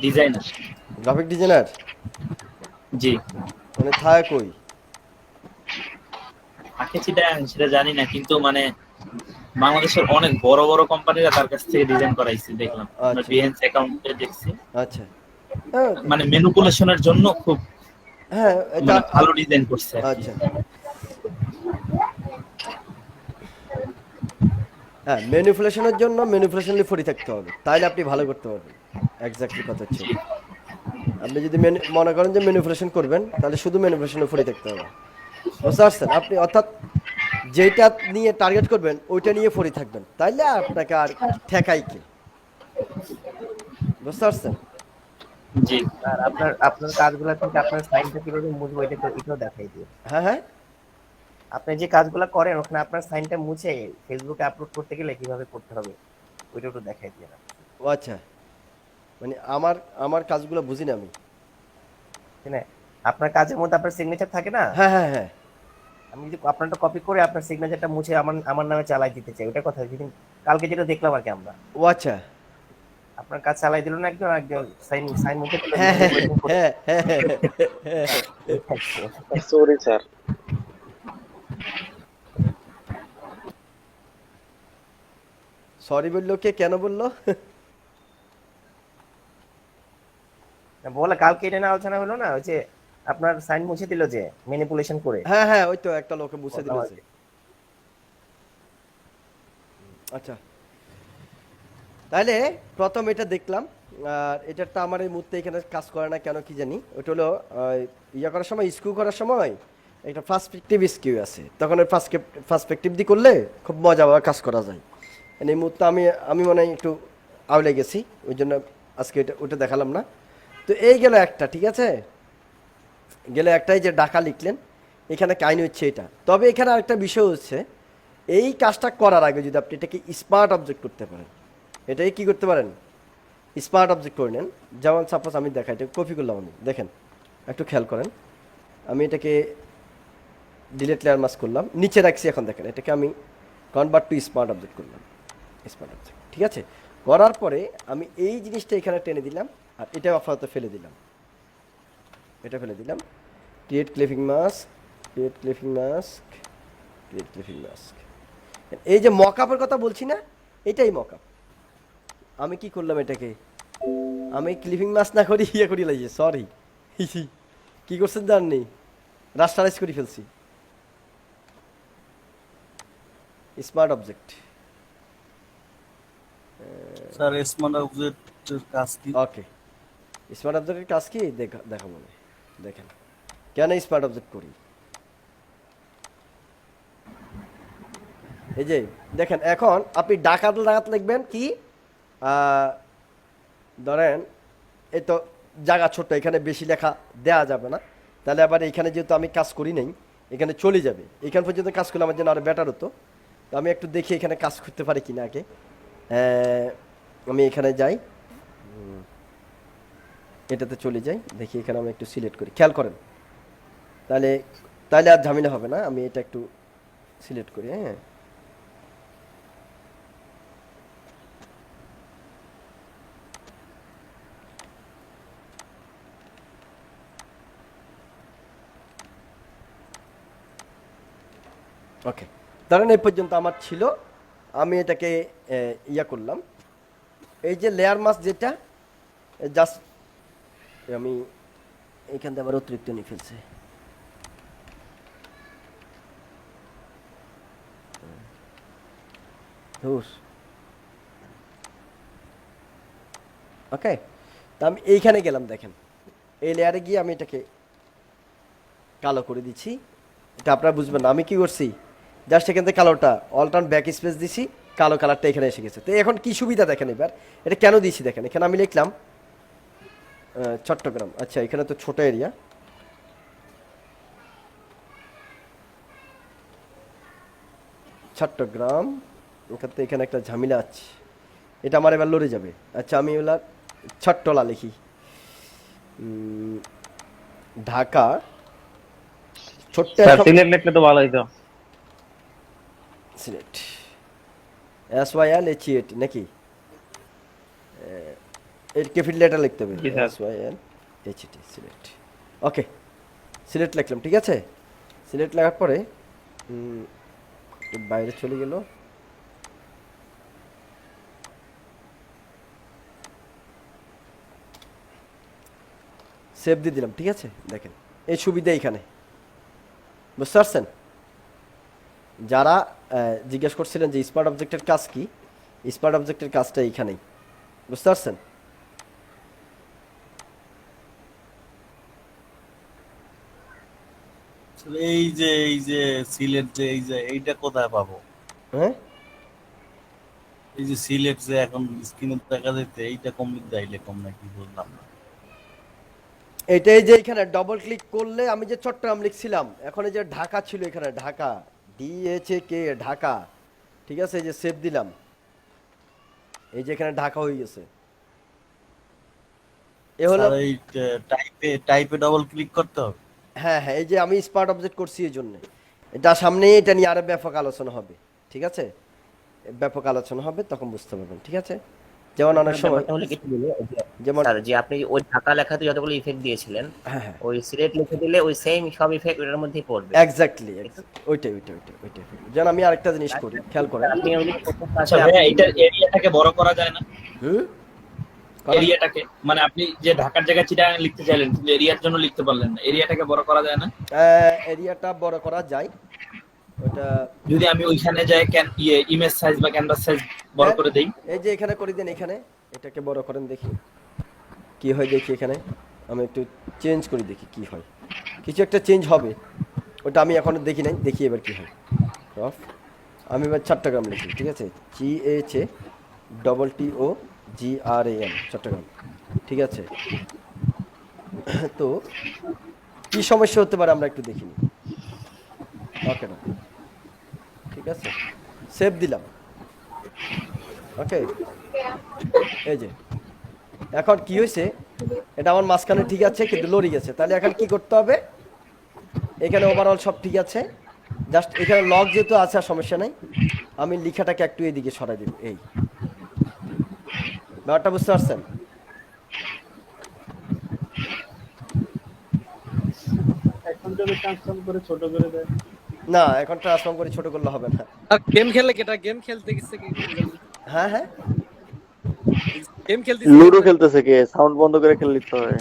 ডিজাইনার। Graphic designer? জি। মানে থায় কই? তাকে চিটাং সেটা জানি না, কিন্তু মানে বাংলাদেশের অনেক বড় বড় কোম্পানিরা তার কাছ থেকে ডিজাইন করাইছে দেখলাম, আচ্ছা। বিহেন্স অ্যাকাউন্টে দেখছি। আচ্ছা, হ্যাঁ, মানে ম্যানিপুলেশনের জন্য খুব হ্যাঁ, এটা মানে ভালো ডিজাইন করছে আর কি। আচ্ছা, হ্যাঁ, ম্যানিপুলেশনের জন্য ম্যানিপুলেশনলি ফ্রি থাকতে হবে, তাইলে আপনি ভালো করতে পারবেন। এক্স্যাক্টলি কথা হচ্ছে, আপনি যদি মনে করেন যে ম্যানিপুলেশন করবেন, তাহলে শুধু ম্যানিপুলেশনে ফ্রি থাকতে হবে। বুঝতে পারছেন? আপনি অর্থাৎ যেটা নিয়ে টার্গেট করবেন ওইটা নিয়ে ফ্রি থাকবেন, তাইলে আপনাকে আর ঠেকাই কে? বুঝতে পারছেন? জি। আর আপনার আপনার কাজগুলো থেকে আপনার সাইনটা কিভাবে মুছবো এটাও দেখাই দিও। হ্যাঁ, হ্যাঁ, আপনি যে কাজগুলো করেন ওখানে আপনার সাইনটা মুছে ফেসবুকে আপলোড করতে গেলে কিভাবে করতে হবে ওইটা একটু দেখাই দিও না। ও আচ্ছা, মানে আমার আমার কাজগুলো বুঝি না আমি। ঠিক না? আপনার কাজের মধ্যে আপনার সিগনেচার থাকে না? হ্যাঁ, হ্যাঁ, হ্যাঁ, আমি যদি আপনারটা কপি করে আপনার সিগনেচারটা মুছে আমার আমার নামে চালাই দিতে চাই, ওটা কথা। যেদিন কালকে যেটা দেখলাম আর কি আমরা। ও আচ্ছা, আপনার কাজ চালাই দিল না একজন, একজন সাইন সাইন মুছে দিল। হ্যাঁ হ্যাঁ হ্যাঁ হ্যাঁ হ্যাঁ হ্যাঁ। Sorry sir. সরি বললো কে, কেন বললো? বলে কালকে এটা না আলোচনা হলো না, ওই যে আপনার সাইন মুছে দিল যে ম্যানিপুলেশন করে। হ্যাঁ হ্যাঁ ওই তো একটা লোকে বুঝে দিল যে। আচ্ছা তাহলে প্রথম এটা দেখলাম, আর এটারটা আমার এই মুহূর্তে এখানে কাজ করে না কেন কি জানি। ওটা হলো ইয়া করার সময়, স্কিউ করার সময় একটা পার্সপেক্টিভ স্কিউ আছে, তখন ওই পার্সপেক্টিভ দিয়ে করলে খুব মজা বা কাজ করা যায়। এই মুহূর্তে আমি আমি মনে হয় একটু আউলে গেছি, ওই জন্য আজকে ওটা দেখালাম না। তো এই গেল একটা, ঠিক আছে, গেলে একটাই যে ডাকা লিখলেন, এখানে কাহিনী হচ্ছে এটা। তবে এখানে আরেকটা বিষয় হচ্ছে, এই কাজটা করার আগে যদি আপনি এটাকে স্মার্ট অবজেক্ট করতে পারেন, এটাই কি করতে পারেন, স্মার্ট অবজেক্ট করে নেন। যেমন সাপোজ আমি দেখাই, এটা কপি করলাম আমি, দেখেন একটু খেয়াল করেন, আমি এটাকে ডিলেট লেয়ার মাস্ক করলাম, নিচে রাখছি। এখন দেখেন এটাকে আমি কনভার্ট টু স্মার্ট অবজেক্ট করলাম, স্মার্ট অবজেক্ট, ঠিক আছে। করার পরে আমি এই জিনিসটা এখানে টেনে দিলাম, আর এটা আপাতত ফেলে দিলাম, এটা ফেলে দিলাম। Create clipping mask, create clipping mask, create clipping mask. এই যে মকআপের কথা বলছি না, এটাই মকআপ। আমি কি করলাম, এটাকে আমি ক্লিপিং মাস্ক না করি ইয়ে করি লাগছে, সরি কি করছেন জাননি, রাস্টারাইজ করে ফেলছি স্মার্ট অবজেক্ট। স্যার স্মার্ট অবজেক্টের কাজ কি? ওকে, স্মার্ট অবজেক্টের কাজ কি দেখাবো না। দেখেন কেন স্মার্ট অবজেক্ট করি, এই যে দেখেন, এখন আপনি ডাকাত লিখবেন কি, ধরেন এই তো জায়গা ছোট, এখানে বেশি লেখা দেওয়া যাবে না, তাহলে আবার এখানে যেহেতু আমি কাজ করি নাই, এখানে চলে যাবে। এখান পর্যন্ত কাজ করলে আমার জন্য আরো বেটার হতো। তো আমি একটু দেখি এখানে কাজ করতে পারি কিনা আগে। আমি এখানে যাই, এটাতে চলে যাই, দেখি এখানে আমি একটু সিলেক্ট করি, খেয়াল করেন, তাহলে তাহলে আর ঝামেলা হবে না। আমি এটা একটু সিলেক্ট করি, হ্যাঁ, ওকে। ধরেন এই পর্যন্ত আমার ছিল, আমি এটাকে ইয়া করলাম, এই যে লেয়ার মাস্ক যেটা জাস্ট আমি এইখান থেকে আবার অতিরিক্ত নিয়ে ফেলছি, ওকে। তা আমি এইখানে গেলাম, দেখেন এই লেয়ারে গিয়ে আমি এটাকে কালো করে দিচ্ছি। এটা আপনারা বুঝবেন না, আমি কি করছি, জাস্ট এখান থেকে কালোটা অল্টার্ন ব্যাক স্পেস দিছি, কালো কালারটা এখানে এসে গেছে। তো এখন কি সুবিধা দেখেন, এবার এটা কেন দিয়েছি দেখেন, এখানে আমি লিখলাম চট্টগ্রাম, আচ্ছা এখানে তো ছোট এরিয়া, চট্টগ্রাম, এখান থেকে এখানে একটা ঝামেলা আছে, এটা আমার এবার লড়ে যাবে। আচ্ছা আমি এবার ছট্টলা লিখি, ঢাকা, ছোট্ট সিলেট লিখলে তো ভালো হইতো। সিলেট, SYLHET নাকি, এর ক্যাপিটাল লেটার লিখতে হবে, SYLHET, সিলেট। ওকে, সিলেট লিখলাম, ঠিক আছে। সিলেট লেখার পরে বাইরে চলে গেল, সেভ দিয়ে দিলাম, ঠিক আছে। দেখেন এই সুবিধা এইখানে, বুঝতে পারছেন। যারা জিজ্ঞেস করছিলেন যে স্মার্ট অবজেক্টের কাজ কি, স্মার্ট অবজেক্টের কাজটা এইখানেই, বুঝতে পারছেন। এই যে সিলেট যে এইটা কোথায় পাবো? হ্যাঁ এই যে সিলেট যে এখন স্ক্রিনে দেখা যাচ্ছে, এইটা কমপ্লিট দাইলে কম নাকি বুঝলাম না। এটাই যে এখানে ডবল ক্লিক করলে আমি যে চট্টগ্রাম লিখছিলাম, এখন এই যে ঢাকা ছিল, এখানে ঢাকা, DHAK ঢাকা, ঠিক আছে। এই যে সেভ দিলাম, এই যে এখানে ঢাকা হয়ে গেছে। এ হলো, স্যার এই টাইপে ডাবল ক্লিক করতে হবে। হ্যাঁ হ্যাঁ, এই যে আমি স্মার্ট অবজেক্ট করছি এই জন্য। এটা সামনে এটা নিয়ে আরো ব্যাপক আলোচনা হবে, ঠিক আছে, ব্যাপক আলোচনা হবে, তখন বুঝতে পারবেন, ঠিক আছে। যেমন অনেক সময় ব্যাপারটা হলো কি বলে, যেমন স্যার যে আপনি ওই ঢাকা লেখাতে যতগুলো ইফেক্ট দিয়েছিলেন, হ্যাঁ হ্যাঁ ওই সিলেট লিখে দিলে ওই সেম সব ইফেক্ট ওটার মধ্যেই পড়বে। এক্স্যাক্টলি ওইটাই যেন আমি আরেকটা জিনিস করি, খেয়াল করেন। আপনি ওগুলো করতে আচ্ছা পারলে ভাইয়া, আপনি এটা এরিয়াটাকে বড় করা যায় না? হুম এরিয়াটাকে মানে আপনি যে ঢাকার জায়গায় চিটাগাং লিখতে চাইলেন কিন্তু এরিয়ার জন্য লিখতে পারলেন না, এরিয়াটাকে বড় করা যায় না? এরিয়াটা বড় করা যায় ওটা। যদি আমি ওইখানে যাই ইমেজ সাইজ বা ক্যানভাস সাইজ বড় করে দেই, এই যে এখানে করে দেন, এখানে এটাকে বড় করেন দেখি কি হয়। দেখি এখানে আমি একটু চেঞ্জ করে দেখি কি হয়, কিছু একটা চেঞ্জ হবে, ওটা আমি এখনো দেখি নাই, দেখি এবার কি হয়। ক্রপ আমি এবার চট্টগ্রাম লিখি, ঠিক আছে, CHATTOGRAM চট্টগ্রাম, ঠিক আছে। তো কি সমস্যা হতে পারে আমরা একটু দেখিনি। ওকে না, ঠিক আছে, সেভ দিলাম। ওকে, এই যে এখন কি হয়েছে, এটা আমার মাঝখানে ঠিক আছে কিন্তু লড়ি গেছে। তাহলে এখন কি করতে হবে, এখানে ওভারঅল সব ঠিক আছে, জাস্ট এখানে লগ যেহেতু আছে আর সমস্যা নাই, আমি লেখাটাকে একটু এদিকে সরাই দিব। এই ব্যাপারটা বুঝতে পারছেন? এখন যদি ট্রান্সফর্ম করে ছোট করে দেয়, না, এখন ট্রান্সফর্ম করে ছোট করলে হবে না। আর গেম খেলে কেটা গেম খেলতে গেছে কি হ্যাঁ হ্যাঁ, গেম খেলতে লুডো খেলতেছে কে? সাউন্ড বন্ধ করে খেলে নিতে হবে।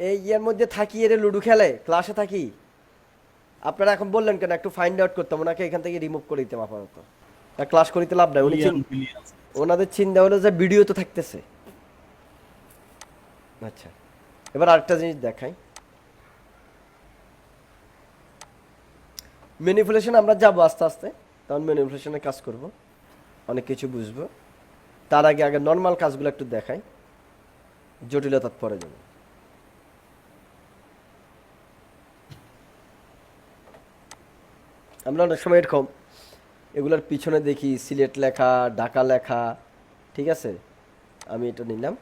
এই ইয়ের মধ্যে থাকি, এর লুডো খেলে, ক্লাসে থাকি। আপনারা এখন বললেন কেন, একটু ফাইন্ড আউট করতাম, ওনাকে এখান থেকে রিমুভ করে দিতাম আপাতত। ক্লাস করিতে লাভ নাই, ওনাদের চিন্তা হলো যে ভিডিও তো থাকতেছে। আচ্ছা, এবার আরেকটা জিনিস দেখাই। ম্যানিপুলেশন আমরা যাবো আস্তে আস্তে, তখন ম্যানিপুলেশনে কাজ করব, অনেক কিছু বুঝবো। তার আগে আগে নর্মাল কাজগুলো একটু দেখাই, জটিলতার পরে যাবো। আমরা অনেক সময় এরকম এগুলোর পিছনে দেখি সিলেট লেখা, ঢাকা লেখা, ঠিক আছে। আমি এটা নিলাম,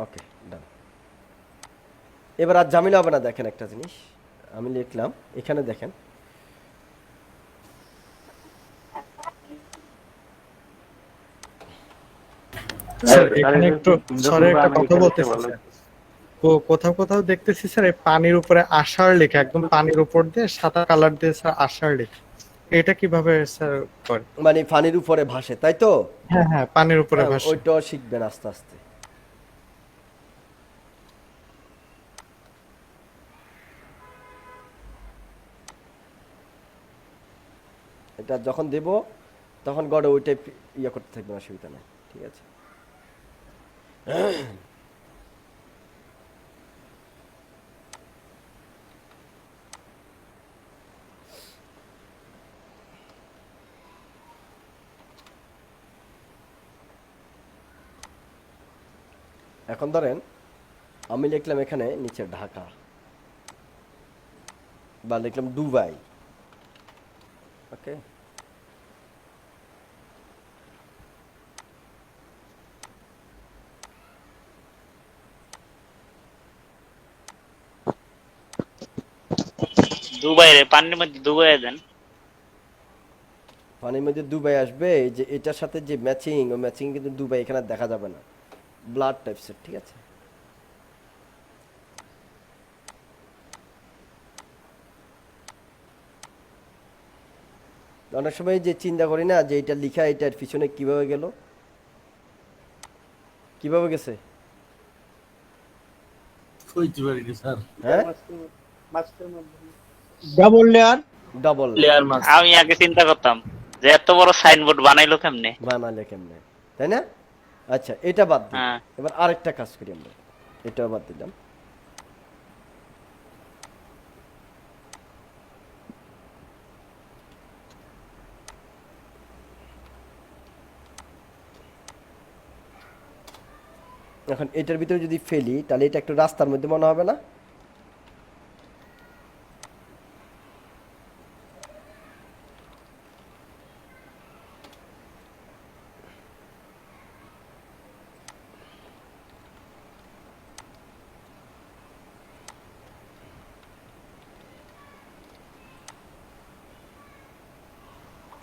ওকে ডান। এবার আর ঝামেলা হবে না। দেখেন একটা জিনিস আমি লিখলাম, এখানে দেখেন স্যার এখানে একটু সরি একটা কথা বলতেছি স্যার। কোথাও কোথাও দেখতেছি স্যার এই পানির উপরে আষাঢ় লেখা, একদম পানির উপর দিয়ে সাদা কালার দিয়ে স্যার আষাঢ় লেখা, এটা কিভাবে স্যার করে? মানে পানির উপরে ভাসে, তাই তো? হ্যাঁ হ্যাঁ, পানির উপরে ভাসে। ওইটাও শিখবেন আস্তে আস্তে। এটা যখন দেব তখন গড়ে ওইটাই ইয়ে করতে থাকবেন, অসুবিধা নেই, ঠিক আছে। এখন ধরেন আমি লিখলাম এখানে নিচে ঢাকা, বা লিখলাম দুবাই, ওকে। দুবাই রে, পানির মধ্যে দুবাই দেন। পানির মধ্যে দুবাই আসবে, এই যে এটার সাথে যে ম্যাচিং, ও ম্যাচিং কিন্তু দুবাই এখানে দেখা যাবে না, ব্লাড টাইপসের, ঠিক আছে। অনেক সময় যে চিন্তা করি না যে এটা লিখা, এটার পিছনে কিভাবে গেল, কিভাবে গেছে, স্যার হ্যাঁ ডাবল লেয়ার ডাবল লেয়ার মাছ। আমি আগে চিন্তা করতাম যে এত বড় সাইনবোর্ড বানাইলো কেমনে। বানালে কেমনে, তাই না? আচ্ছা, এটা বাদ দিই, হ্যাঁ। এবার আরেকটা কাজ করি আমরা, এটাও বাদ দিলাম। এখন এটার ভিতরে যদি ফেলি তাহলে এটা একটু রাস্তার মধ্যে মনে হবে না?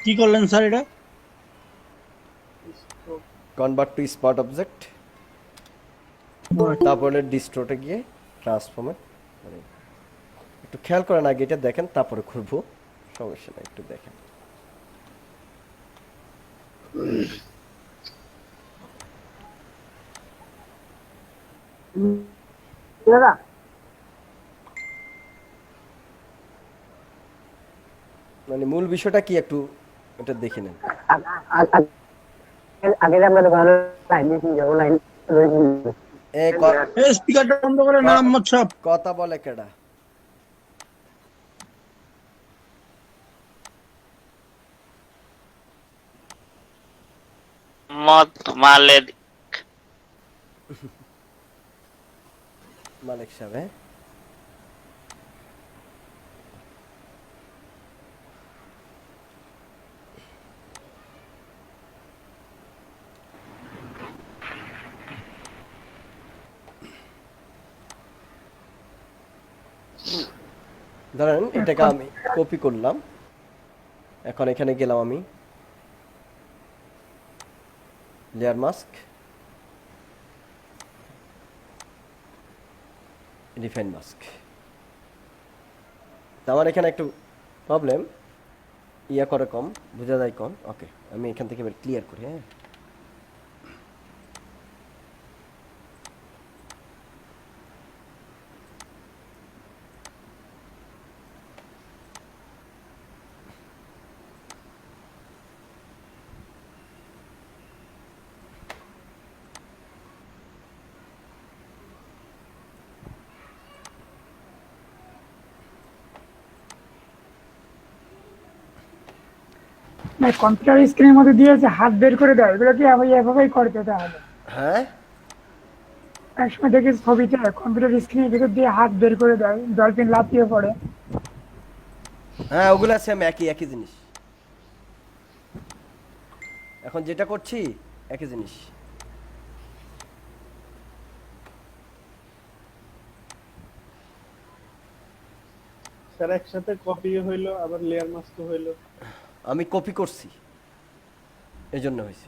কি করলেন স্যার এটা? কনভার্ট টু স্পট অবজেক্ট, তারপরে ডিস্ট্রোটে গিয়ে ট্রান্সফর্মে, মানে একটু খেয়াল করেন, আগে এটা দেখেন তারপরে ঘুরবো, সমস্যা নেই, একটু দেখেন। মানে মূল বিষয়টা কি একটু এটা দেখে নেন। স্পিকারটা বন্ধ করে না মোহাম্মদ সাহেব। কথা বলে কেডা? মত মালেদ মালিক সাহেব, হ্যাঁ ধরেন এটাকে আমি কপি করলাম, এখন এখানে গেলাম আমি লেয়ার মাস্ক, ডিফাইন মাস্ক। আমার এখানে একটু প্রবলেম, ইয়া করে কম, বোঝা যায় কম। ওকে, আমি এখান থেকে ক্লিয়ার করি। হ্যাঁ, কম্পিউটার স্ক্রিনের মধ্যে দিয়েছে হাত বের করে দেয়, এগুলো কি আমি এভাবেই করতে তাহলে? হ্যাঁ একসময় দেখি ছবিতে কম্পিউটার স্ক্রিনের ভিতর দিয়ে হাত বের করে দেয়, ডলফিন লাফিয়ে পড়ে। হ্যাঁ, ওগুলো সেম, একই একই জিনিস। এখন যেটা করছি একই জিনিস। স্যার একসাথে কপি হইলো আবার লেয়ার মাস্ক হইলো। আমি কপি করছি, এই জন্য হয়েছে।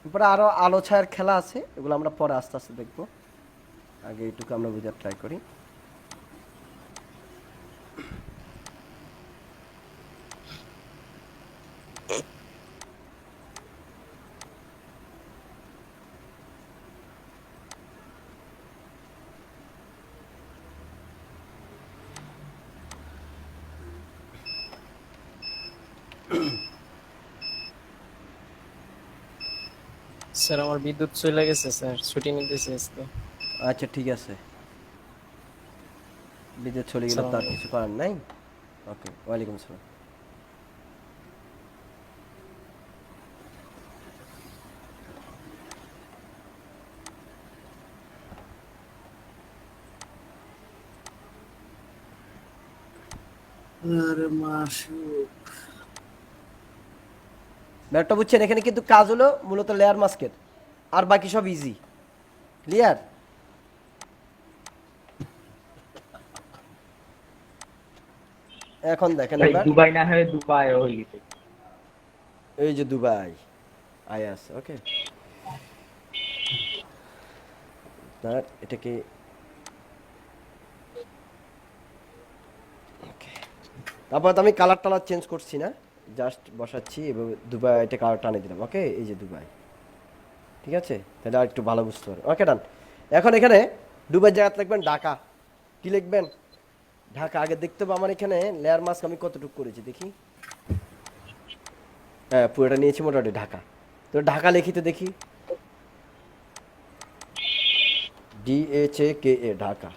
এরপরে আরো আলো ছায়ার খেলা আছে, এগুলো আমরা পরে আস্তে আস্তে দেখবো, আগে এইটুকু আমরা বোঝার ট্রাই করি। স্যার আমার বিদ্যুৎ চলে গেছে স্যার, ছুটি নিতেছি আজকে। আচ্ছা ঠিক আছে, বিদ্যুৎ চলে গেলে তার কিছু করার নাই। ওকে, ওয়ালাইকুম আসসালাম। আরে মাশুক, ব্যাপারটা বুঝছেন? এখানে কিন্তু কাজ হলো মূলত লেয়ার মাস্কের, আর বাকি সব ইজি। ক্লিয়ার? এখন দেখেন এবার দুবাই না হয়ে দুবাই হয়ে গেছে। এই যে দুবাই আয়াস। ওকে, এটাকে তারপর আমি কালার টালার চেঞ্জ করছি না, জাস্ট বসাচ্ছি এভাবে দুবাই, এটা কালার টানে দিলাম। ওকে, এই যে দুবাই, ঠিক আছে? তাহলে আর একটু ভালো বুঝতে পারবেন। ওকে, ডান। এখন এখানে দুবাই জায়গাতে লিখবেন ঢাকা। কি লিখবেন? ঢাকা। আগে দেখতে হবে আমার এখানে লেয়ার মাস্ক আমি কতটুকু করেছি দেখি। হ্যাঁ, পুরোটা নিয়েছি মোটামুটি ঢাকা। তো ঢাকা লিখিতে দেখি, DHAKA ঢাকা।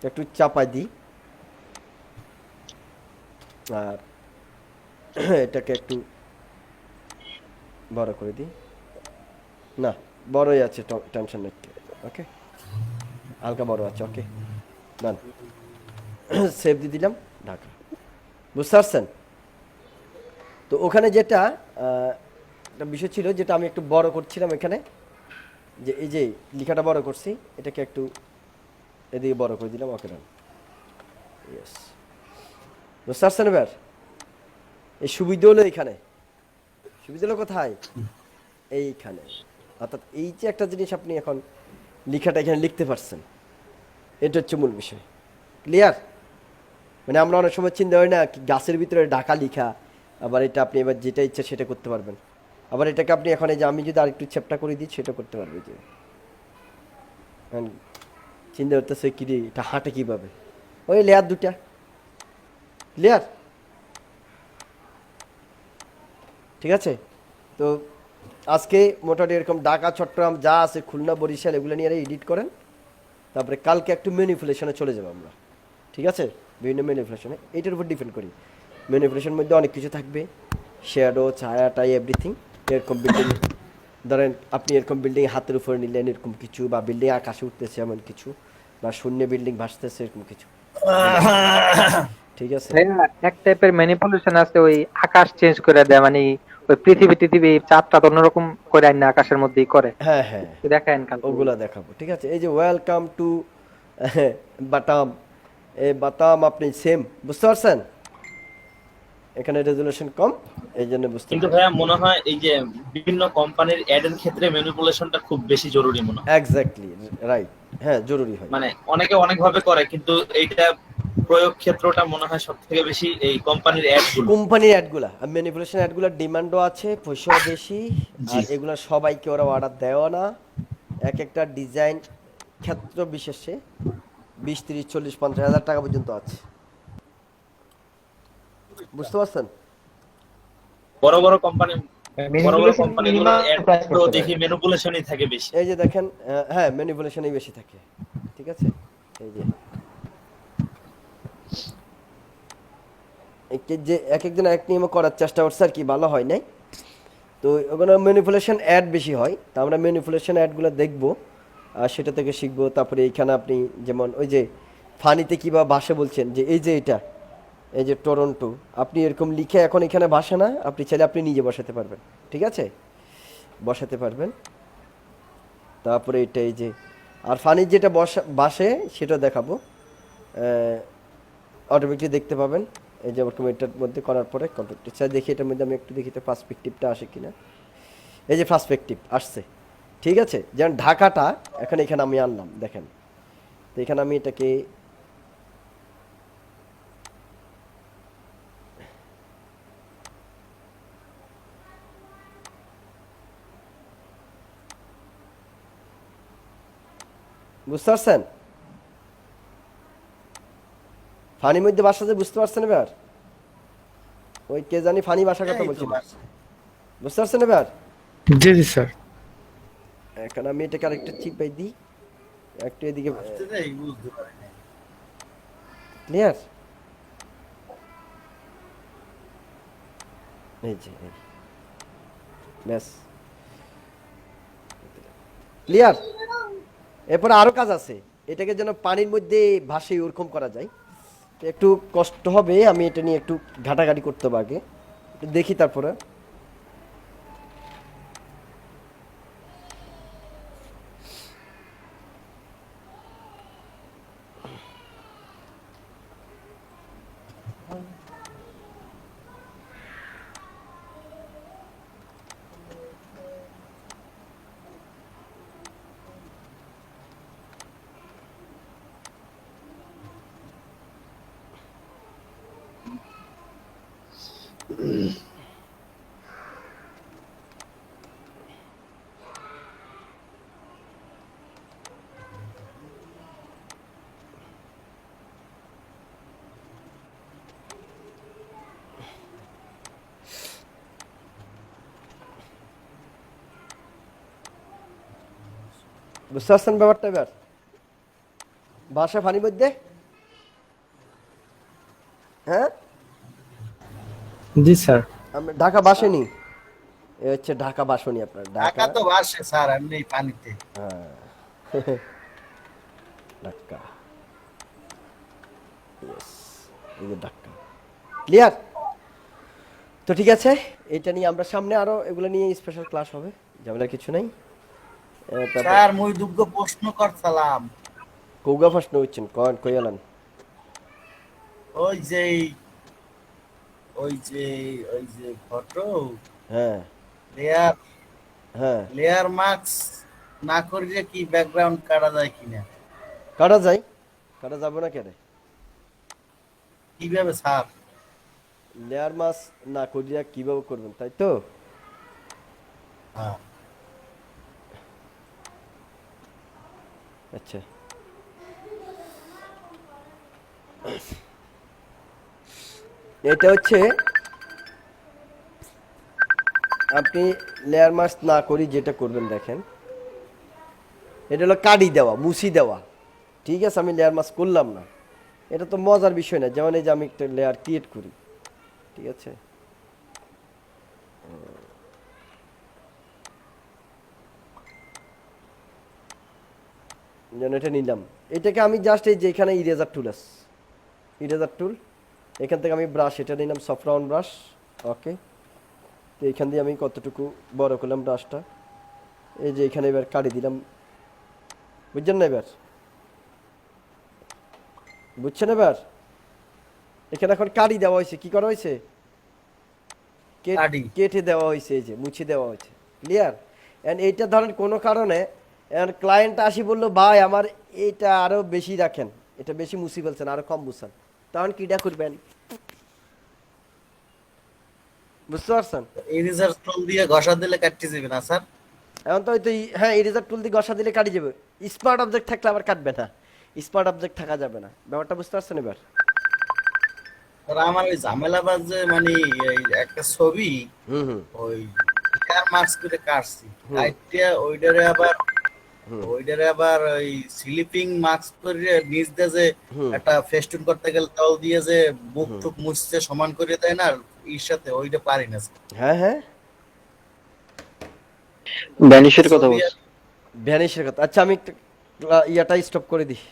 একটু চাপাই দিই আর এটাকে একটু বড় করে দিই, না বড়ই আছে, টেনশন নেই, ওকে হালকা বড় আছে, ওকে ডান। সেভ দিয়ে দিলাম ঢাকা, বুঝতে পারছেন? তো ওখানে যেটা একটা বিষয় ছিল যেটা আমি একটু বড় করছিলাম এখানে, যে এই যে লেখাটা বড় করছি, এটাকে একটু এদিকে বড় করে দিলাম, ওকে ডান, ইয়েস। বুঝতে পারছেন এবার? এই সুবিধা হলো এখানে, সুবিধা হলো কোথায়? এইখানে। অর্থাৎ এই যে একটা জিনিস আপনি এখন লেখাটা এখানে লিখতে পারছেন, এটা হচ্ছে মূল বিষয়। ক্লিয়ার? মানে আমরা অনেক সময় চিন্তা করি না গাছের ভিতরে ঢাকা লিখা, আবার এটা আপনি এবার যেটা ইচ্ছা সেটা করতে পারবেন। আবার এটাকে আপনি এখন এই যে আমি যদি আরেকটু চ্যাপ্টা করে দিই সেটা করতে পারবে, যে চিন্তা করতেছে কি রে এটা হাঁটে কীভাবে, ওই লেয়ার দুটা। ক্লিয়ার? ঠিক আছে? তো আজকে মোটামুটি এরকম ঢাকা, চট্টগ্রাম যা আছে, খুলনা, বরিশাল, এগুলো নিয়ে এডিট করেন। তারপরে কালকে একটু ম্যানিপুলেশনে চলে যাবো আমরা, ঠিক আছে? বিভিন্ন ম্যানিপুলেশনে, এইটার উপর ডিপেন্ড করি। ম্যানিপুলেশনের মধ্যে অনেক কিছু থাকবে, শ্যাডো, ছায়া, টাই, এভরিথিং। এরকম বিল্ডিং ধরেন আপনি এরকম বিল্ডিং হাতের উপরে নিলেন এরকম কিছু, বা বিল্ডিং আকাশে উঠতেছে এমন কিছু, বা শূন্য বিল্ডিং ভাসতেছে এরকম কিছু, ঠিক আছে? এক টাইপের ম্যানিপুলেশন আছে, ওই আকাশ চেঞ্জ করে দেয়, মানে ওই পৃথিবী চাঁদটা অন্যরকম করে আইনা আকাশের মধ্যেই করে। হ্যাঁ হ্যাঁ, দেখেন কাল ওগুলা দেখাবো, ঠিক আছে? এই যে ওয়েলকাম টু বাটাম, এই বাটাম আপনি সেম, বুঝতে পারছেন? এখানে রেজুলেশন কম, এই জন্য বুঝতে কিন্তু ভাইয়া মনে হয় এই যে বিভিন্ন কোম্পানির অ্যাড এর ক্ষেত্রে ম্যানিপুলেশনটা খুব বেশি জরুরি মনে হয়। এক্স্যাক্টলি রাইট, হ্যাঁ জরুরি হয়। মানে অনেকে অনেক ভাবে করে, কিন্তু এইটা প্রয়োগ ক্ষেত্রটা মনে হয় সবথেকে বেশি এই কোম্পানির অ্যাড গুলো। কোম্পানির অ্যাডগুলা, ম্যানিপুলেশন অ্যাডগুলোর ডিমান্ডও আছে, পয়সাও বেশি, আর এগুলো সবাইকে ওরা অর্ডার দেওয়া না। এক একটা ডিজাইন ক্ষেত্র বিশেষে 20, 30, 40, 50 হাজার টাকা পর্যন্ত আছে, বুঝতে পারছেন? বড় বড় কোম্পানিগুলোর অ্যাড তো দেখি ম্যানিপুলেশনই থাকে বেশি। এই যে দেখেন, হ্যাঁ ম্যানিপুলেশনই বেশি থাকে, ঠিক আছে? এই যে যে এক একজন এক নিয়মে করার চেষ্টা করছে আর কি, ভালো হয় নাই। তো ওখানে ম্যানিপুলেশন অ্যাড বেশি হয়, তা আমরা ম্যানিপুলেশন অ্যাডগুলো দেখবো আর সেটা থেকে শিখবো। তারপরে এইখানে আপনি যেমন ওই যে ফানিতে কীভাবে ভাসে বলছেন, যে এই যে এটা, এই যে টরন্টো, আপনি এরকম লিখে এখন এখানে ভাসে না, আপনি চাইলে আপনি নিজে বসাতে পারবেন, ঠিক আছে? বসাতে পারবেন। তারপরে এটা এই যে, আর ফানির যেটা বাসে সেটা দেখাবো, অটোমেটিক দেখতে পাবেন। এই যে ওরকম এটার মধ্যে করার পরে কন্ট্রাক্ট চাই দেখি, এটার মধ্যে আমি একটু দেখি তো পার্সপেক্টিভটা আসে কিনা। এই যে পার্সপেক্টিভ আসছে, ঠিক আছে? যেমন ঢাকাটা এখন এখানে আমি আনলাম, দেখেন তো এখানে আমি এটাকে বুঝতে পারছেন? ফানির মধ্যে বাসা যে বুঝতে পারছেন এবার? ওই কে জানি ফানি বাসার কথা বলছিল, বুঝতে পারছেন এবার? জি জি স্যার। এখন আমি এটাকে আরেকটা চিপাই দিই, একটু এদিকে, ক্লিয়ার? এই যে ব্যাস ক্লিয়ার। এরপর আরো কাজ আছে, এটাকে যেন পানির মধ্যে ভাসে ওরকম করা যায়, তো একটু কষ্ট হবে, আমি এটা নিয়ে একটু ঘাটাঘাটি করতে হবে আগে, দেখি তারপরে। বুঝতে পারছেন ব্যাপারটা এবার? ভাষা ফানির মধ্যে হ্যাঁ জি স্যার। ঢাকা বাসেনি, এ হচ্ছে ঢাকা বাসনি আপনার ঢাকা ঢাকা। তো ভাসে স্যার এমনি পানিতে। হ্যাঁ ঢাকা, Yes, এই যে ঢাকা। ক্লিয়ার? তো ঠিক আছে, এটা নিয়ে আমরা সামনে আরো এগুলো নিয়ে স্পেশাল ক্লাস হবে, ঝামেলার কিছু নাই। তারপর স্যার মুই দুগ্গ প্রশ্ন করছিলাম। কৌগা ফার্স্ট নইছেন কোন কইয়ালান? ওই যে ওই যে ওই যে ফটো হ্যাঁ লেয়ার হ্যাঁ লেয়ার মার্কস না করিলে কি ব্যাকগ্রাউন্ড কাটা যায় কিনা? কাটা যায়, কাটা যাবে না কেন? কিভাবে স্যার? লেয়ার মাস না করিয়া কিভাবে করবেন তাই তো? হ্যাঁ আচ্ছা এটা হচ্ছে আপনি লেয়ার মাস্ক না করি যেটা করবেন দেখেন, এটা হলো কাডি দেওয়া, মুছি দেওয়া। ঠিক আছে, আমি লেয়ার মাস্ক করলাম না, এটা তো মজার বিষয় না। যেমন এই যে আমি একটা লেয়ার ক্রিয়েট করি, ঠিক আছে, যেন এটা নিলাম, এটাকে আমি জাস্ট এই যে এখানে ইরেজার টুল আছে, ইরেজার টুল, এখান থেকে আমি ব্রাশ এটা নিলাম, সফট রাউন্ড ব্রাশ। ওকে, তো এখান দিয়ে আমি কতটুকু বড় করলাম ব্রাশটা, এই যে এখানে এবার কাটি দিলাম, বুঝছেন না? এবার বুঝছেন? এবার এখানে এখন কাটি দেওয়া হয়েছে, কি করা হয়েছে? কাটি। কেটে দেওয়া হয়েছে, এই যে মুছে দেওয়া হয়েছে। ক্লিয়ার? এন্ড এইটা ধরেন কোনো কারণে ক্লায়েন্ট আসি বললো ভাই আমার এইটা আরো বেশি রাখেন, এটা বেশি মুছি ফেলছেন, আরো কম মুছান, তখন কিটা করবেন? বুঝতে পারছেন? ইরেজার টুল দিয়ে ঘষা দিলে কাটতে যাবে না স্যার? এখন তো হয়তো হ্যাঁ ইরেজার টুল দিয়ে ঘষা দিলে কাটি যাবে, স্মার্ট অবজেক্ট থাকলে আবার কাটবে না, স্মার্ট অবজেক্ট থাকা যাবে না। ব্যাপারটা বুঝতে পারছেন এবার? স্যার আমার ওই ঝামেলা বাজে মানে এই একটা ছবি হুম হুম ওই লেয়ার মার্কস করে কাটছি, কাটতে ওইটারে আবার ওই স্লিপিং মার্কস করে নিচ দিয়ে যে একটা ফেস্টুন করতে গেলে তাও দিয়ে যে মুখ টুক মুছতে সমান করে দেয় না এর সাথে, ওইটা পারি না। হ্যাঁ হ্যাঁ ভ্যানিশের কথা বলছি। ভ্যানিশের কথা। আচ্ছা আমি একটা ইয়াটা স্টপ করে দিই।